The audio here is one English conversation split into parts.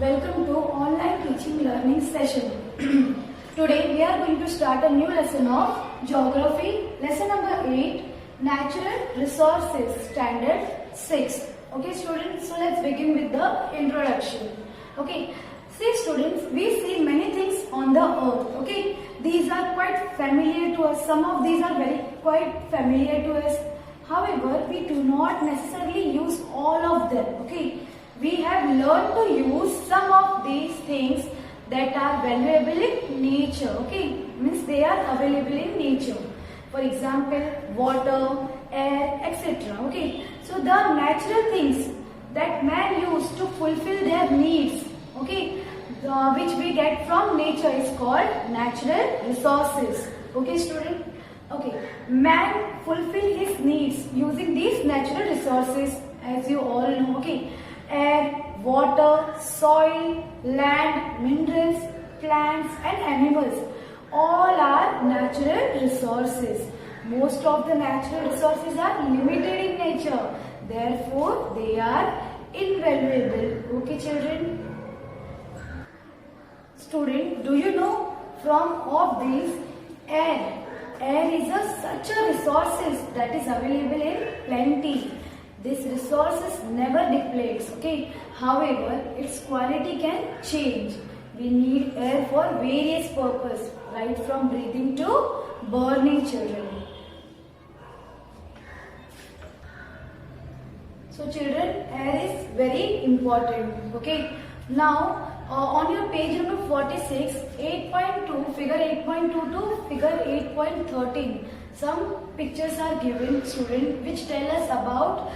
Welcome to online teaching learning session. Today we are going to start a new lesson of Geography, lesson number 8, Natural Resources, Standard 6. Okay students, so let's begin with the introduction. Okay, see students, we see many things on the earth. Okay, these are quite familiar to us. Some of these are quite familiar to us. However, we do not necessarily use all of them. Okay, we have learned to use some of these things that are valuable in nature. Okay, means they are available in nature. For example, water, air, etc. Okay, so the natural things that man use to fulfill their needs, okay, which we get from nature is called natural resources. Okay student, okay, man fulfill his needs using these natural resources, as you all know. Okay, air, water, soil, land, minerals, plants and animals, all are natural resources. Most of the natural resources are limited in nature, therefore they are invaluable. Okay children. Student, do you know from of these air is such a resources that is available in plenty. This resources never depletes. Okay, however its quality can change. We need air for various purposes, right from breathing to burning children. So children, air is very important. Okay, now on your page number 46, 8.2, figure 8.2 to figure 8.13, some pictures are given student which tell us about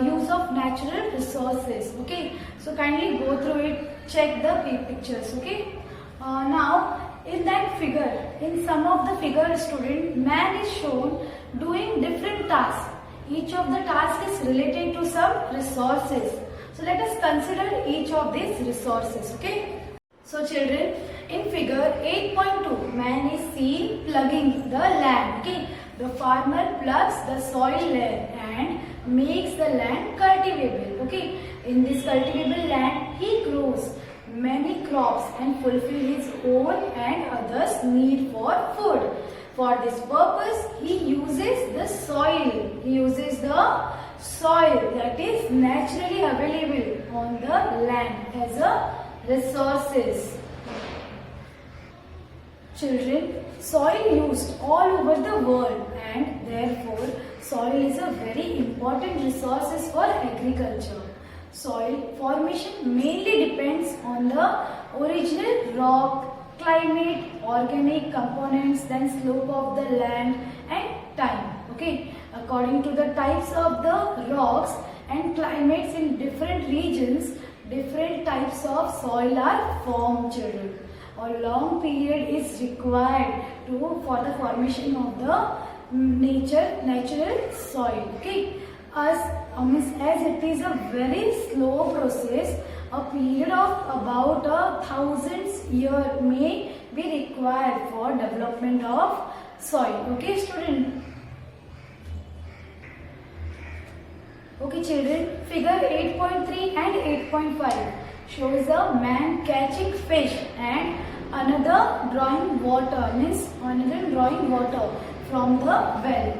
use of natural resources. Okay, so kindly go through it, check the pictures. Okay, now in that figure, in some of the figures student, man is shown doing different tasks. Each of the tasks is related to some resources. So let us consider each of these resources. Okay. So children, in figure 8.2, man is seen plugging the land. Okay. The farmer plugs the soil layer and makes the land cultivable. Okay. In this cultivable land, he grows many crops and fulfills his own and others' need for food. For this purpose, he uses the soil. He uses the soil that is naturally available on the land as a resources. Children, soil used all over the world and therefore soil is a very important resources for agriculture. Soil formation mainly depends on the original rock, climate, organic components, then slope of the land and time. Okay, according to the types of the rocks and climates in different regions, different types of soil are formed children. A long period is required for the formation of the natural soil. Okay, as it is a very slow process, a period of about 1,000 years may be required for development of soil. Okay student. Okay children, figure 8.3 and 8.5 shows a man catching fish and another drawing water from the well.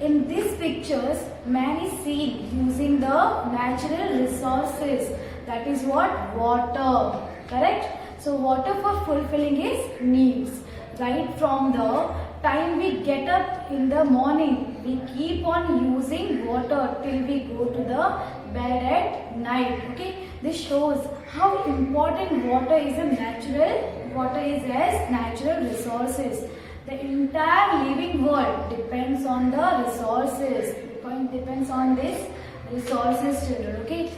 In these pictures, man is seen using the natural resources, that is what? Water. Correct? So water for fulfilling his needs. Right from the time we get up in the morning, we keep on using water till we go to the bed at night. Okay, this shows how important water is as natural resources. The entire living world depends on the resources. Depends on these resources children. Okay,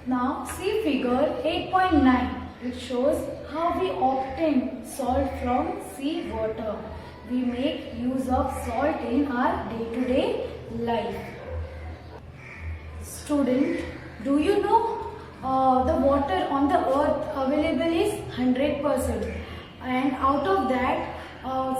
now see figure 8.9. It shows how we obtain salt from sea water. We make use of salt in our day-to-day life. Student, do you know the water on the earth available is 100%, and out of that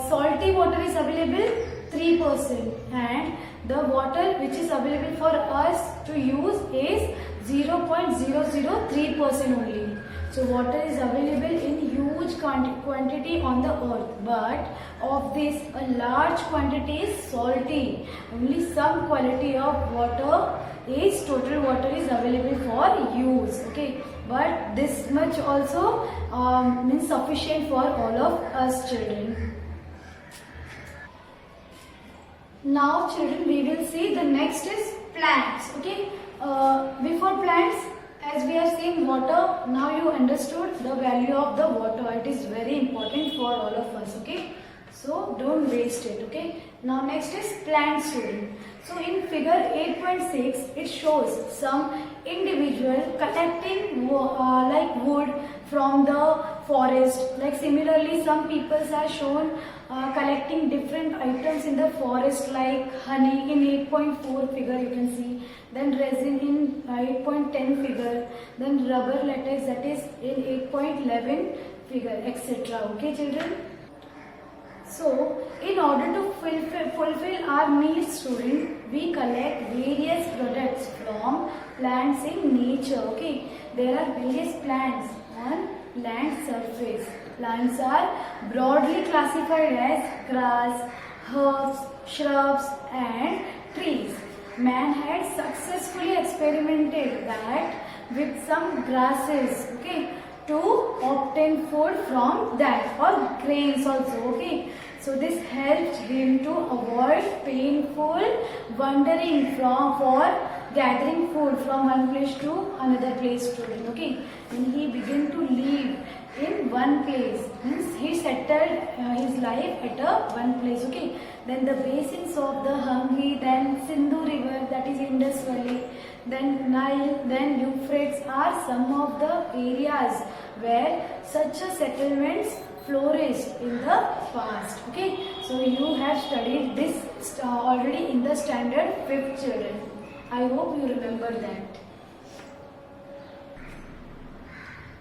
salty water is available 3%, and the water which is available for us to use is 0.003% only. So water is available in huge quantity on the earth, but of this a large quantity is salty. Only some quality of water is total water is available for use. Okay, but this much also means sufficient for all of us children. Now children, we will see the next is plants. Okay, before plants, as we are seeing water, now you understood the value of the water. It is very important for all of us. Okay, so don't waste it. Okay, now next is plant student. So in figure 8.6, it shows some individual collecting like wood from the forest. Like similarly, some people are shown collecting different items in the forest, like honey in 8.4 figure you can see, then resin in 8.10 figure, then rubber latex that is in 8.11 figure, etc. Okay children. So in order to fulfill our needs student, we collect various products from plants in nature. Okay, there are various plants on land surface. Plants are broadly classified as grass, herbs, shrubs and trees. Man had successfully experimented that with some grasses, okay, to obtain food from that, or grains also. Okay, so this helped him to avoid painful wandering for gathering food from one place to another place student. Okay, when he began to live in one place, means he settled his life at one place. Okay, then the basins of the Ganges, then Sindhu river, that is Indus Valley, then Nile, then Euphrates are some of the areas where such a settlements flourished in the past. Okay, so you have studied this already in the standard 5th children. I hope you remember that.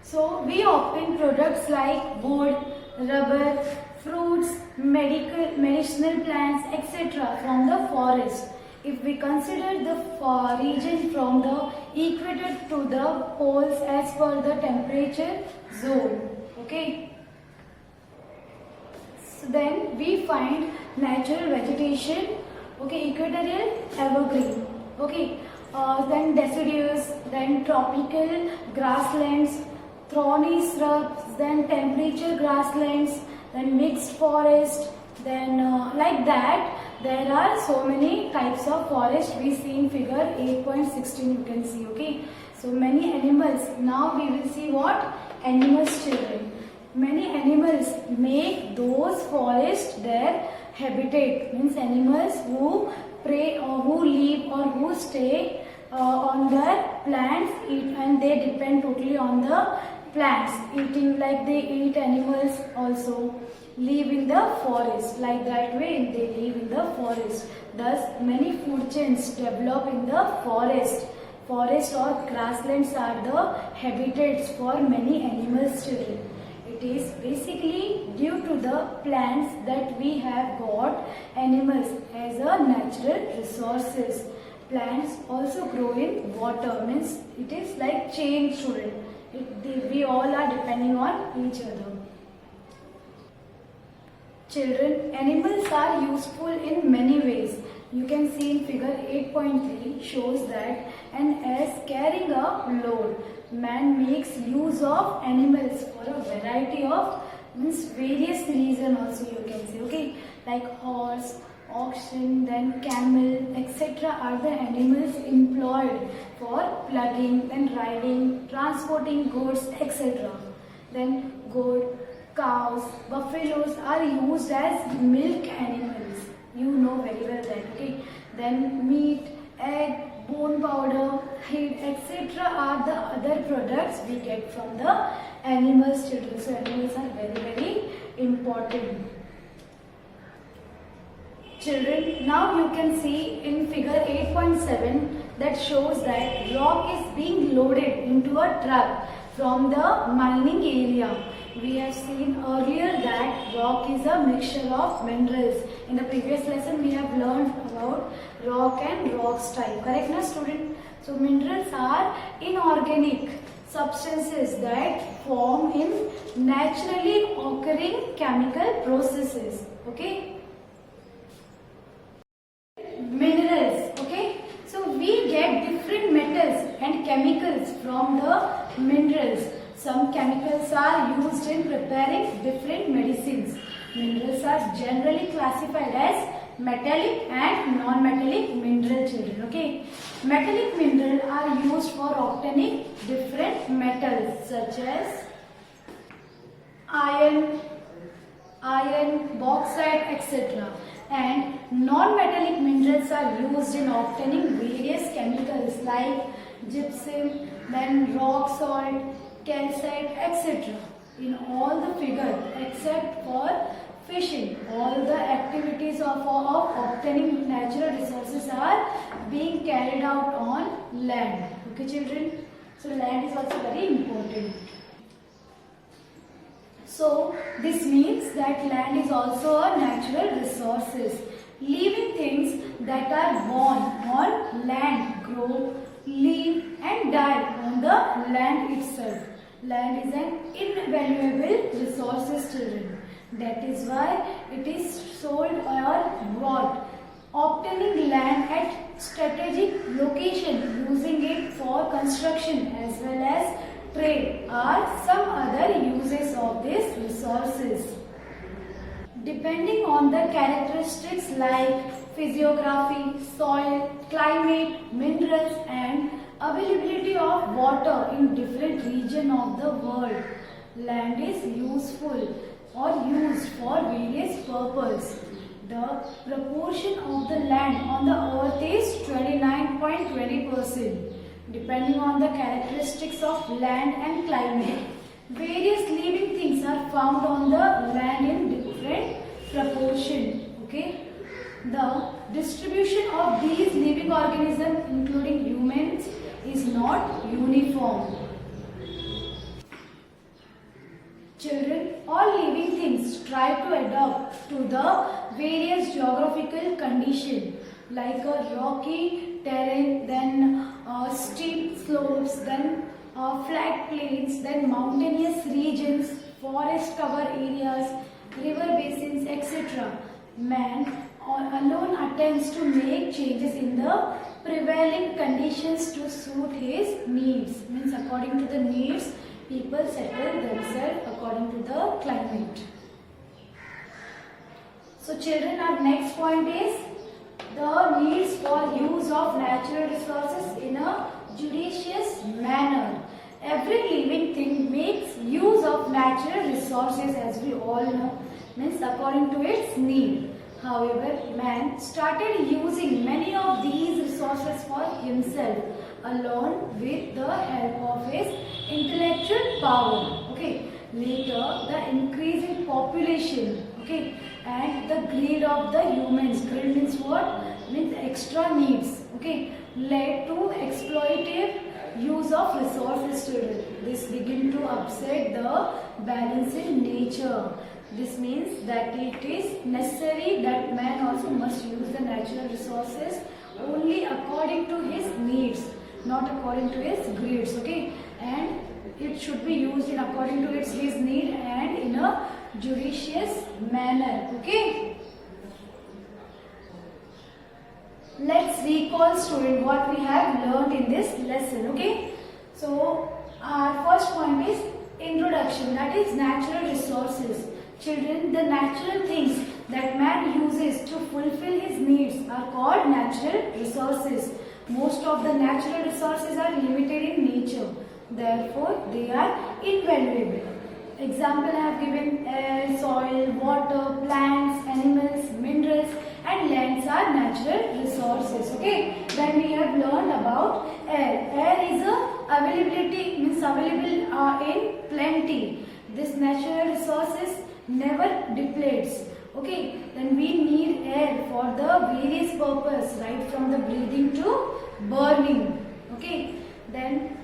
So we obtain products like wood, rubber, fruits, medicinal plants, etc. from the forest. If we consider the region from the equator to the poles as per the temperature zone. Okay. So then we find natural vegetation. Okay, equatorial evergreen. Okay, then deciduous, then tropical grasslands, thorny shrubs, then temperature grasslands, then mixed forest, then like that there are so many types of forest we see in figure 8.16 you can see. Okay, so many animals. Now we will see what animals children. Many animals make those forests their habitat, means animals who prey or who live or who stay on their plants, eat, and they depend totally on the plants, eating, like they eat animals also, live in the forest, like that way they live in the forest. Thus many food chains develop in the forest. Forest or grasslands are the habitats for many animals children. It is basically due to the plants that we have got animals as a natural resources. Plants also grow in water, means it is like chain student. We all are depending on each other. Children, animals are useful in many ways. You can see in figure 8.3 shows that, and as carrying a load, man makes use of animals for a variety of, means various reasons also you can see. Okay, like horse, oxen, then camel, etc. are the animals employed for plugging, then riding, transporting goods, etc. Then goat, cows, buffaloes are used as milk animals. You know very well that. Okay. Then meat, egg, bone powder, feed, etc. are the other products we get from the animals children. So animals are very important. Children, now you can see in figure 8.7 that shows that rock is being loaded into a truck from the mining area. We have seen earlier that rock is a mixture of minerals. In the previous lesson we have learned about rock and rocks type. Correct na student? So minerals are inorganic substances that formed in naturally occurring chemical processes. Okay. Minerals. Okay. So we get different metals and chemicals from the minerals. Some chemicals are used in preparing different medicines. Minerals are generally classified as metallic and non-metallic mineral, children. Okay. Metallic minerals are used for obtaining different metals such as iron, bauxite, etc. And non-metallic minerals are used in obtaining various chemicals like gypsum, then rock salt, calcite, etc. In all the figure except for fishing, all the activities of obtaining natural resources are being carried out on land. Okay, children? So land is also very important. So this means that land is also a natural resources. Living things that are born on land grow, live and die on the land itself. Land is an invaluable resources, children. That is why it is sold or bought. Obtaining land at strategic location, using it for construction as well as trade are some other uses of these resources. Depending on the characteristics like physiography, soil, climate, minerals and availability of water in different regions of the world, land is useful or used for various purposes. The proportion of the land on the earth is 29.20%. Depending on the characteristics of land and climate, various living things are found on the land in different proportion. Okay. The distribution of these living organisms, including humans, is not uniform. Children, all living things try to adapt to the various geographical conditions like a rocky terrain, then steep slopes, then flat plains, then mountainous regions, forest cover areas, river basins, etc. Man alone attempts to make changes in the prevailing conditions to suit his needs. Means according to the needs, people settle themselves according to the climate. So children, our next point is the needs for use of natural resources in a judicious manner. Every living thing makes use of natural resources, as we all know, means according to its need. However, man started using many of these resources for himself alone with the help of his intellectual power. Okay. Later, the increasing population, okay, and the greed of the humans. Greed means what? Means extra needs. Okay, led to exploitative use of resources. This begin to upset the balance in nature. This means that it is necessary that man also must use the natural resources only according to his needs, not according to his greeds. Okay, and it should be used in according to his need and in a judicious manner. Okay. Let's recall, student, what we have learned in this lesson. Okay. So our first point is introduction, that is natural resources. Children, the natural things that man uses to fulfill his needs are called natural resources. Most of the natural resources are limited in nature. Therefore, they are invaluable. Example I have given: air, soil, water, plants, animals, minerals and lands are natural resources. Okay. Then we have learned about air. Air is a availability, means available in plenty. This natural resources never depletes. Okay. Then we need air for the various purpose, right from the breathing to burning. Okay. Then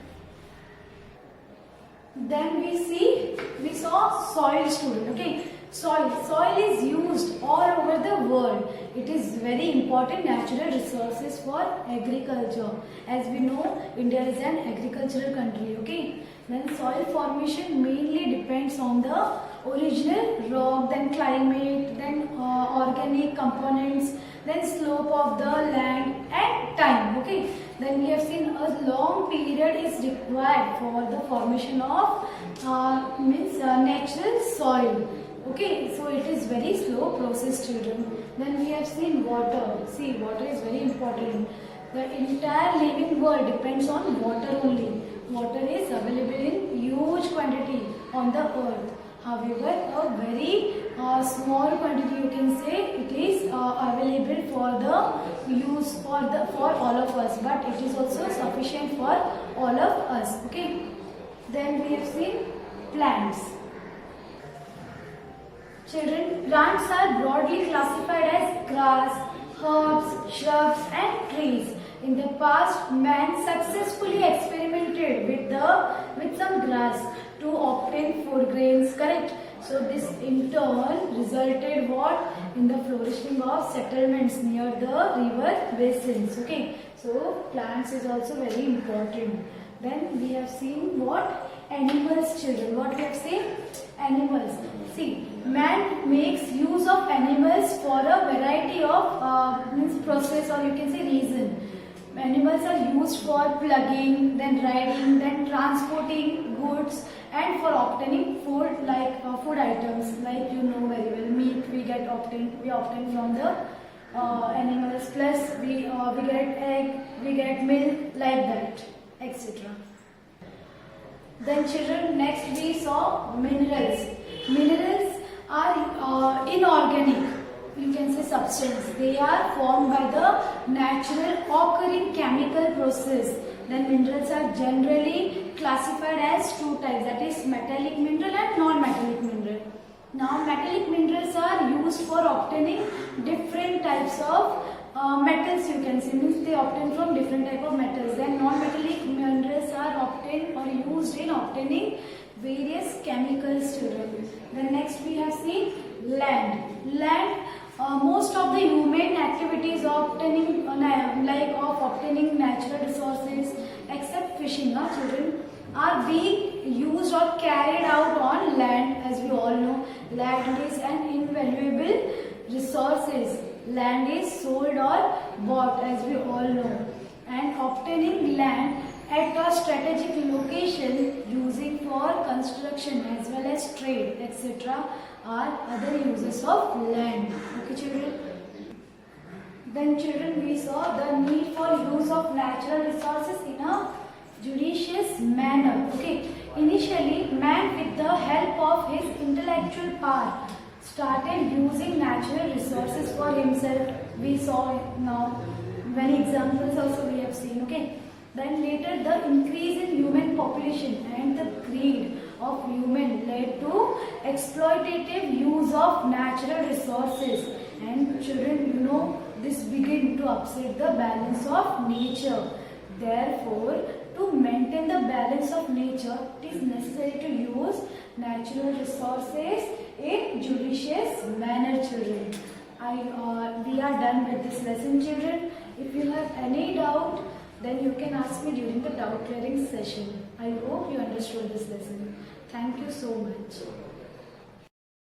we saw soil, student. Okay, soil is used all over the world. It is very important natural resources for agriculture. As we know, India is an agricultural country. Okay, then soil formation may the original rock, then climate, then organic components, then slope of the land and time. Okay, then we have seen a long period is required for the formation of natural soil. Okay, so it is very slow process, children. Then we have seen water. See, water is very important. The entire living world depends on water only. Water is available in huge quantity on the earth. However, a very small quantity, you can say, it is available for the use for all of us, but it is also sufficient for all of us. Okay. Then we have seen plants. Children, plants are broadly classified as grass, herbs, shrubs and trees. In the past, man successfully experimented with some grass to obtain food grains, correct? So this in turn resulted what? In the flourishing of settlements near the river basins. Okay, so plants is also very important. Then we have seen what? Animals, children. What we have seen? Animals. See, man makes use of animals for a variety of process, or you can say reason. Animals are used for plugging, then riding, then transporting goods, and for obtaining food, like food items, like you know very well, meat we obtain from the animals, plus we get egg, we get milk, like that, etc. Then children, next we saw minerals. Minerals are inorganic, you can say substance. They are formed by the natural occurring chemical process. Then minerals are generally classified as two types, that is metallic mineral and non-metallic mineral. Now metallic minerals are used for obtaining different types of metals, you can say, means they obtain from different type of metals. Then non-metallic minerals are obtained or used in obtaining various chemicals, children. Then next we have seen land. Land, most of the human activities of obtaining obtaining natural resources, except fishing, children, are being used or carried out on land. As we all know, land is an invaluable resources. Land is sold or bought, as we all know, and obtaining land at a strategic location using for construction as well as trade, etc. are other uses of land. Okay, children. Then children, we saw the need for use of natural resources in a judicious manner. Okay, initially man, with the help of his intellectual power, started using natural resources for himself. We saw now many examples also we have seen. Okay, then later the increase in human population and the greed of human led to exploitative use of natural resources, and children, you know, this began to upset the balance of nature. Therefore, to maintain the balance of nature, it is necessary to use natural resources in judicious manner, children. We are done with this lesson, children. If you have any doubt, then you can ask me during the doubt clearing session. I hope you understood this lesson. Thank you so much.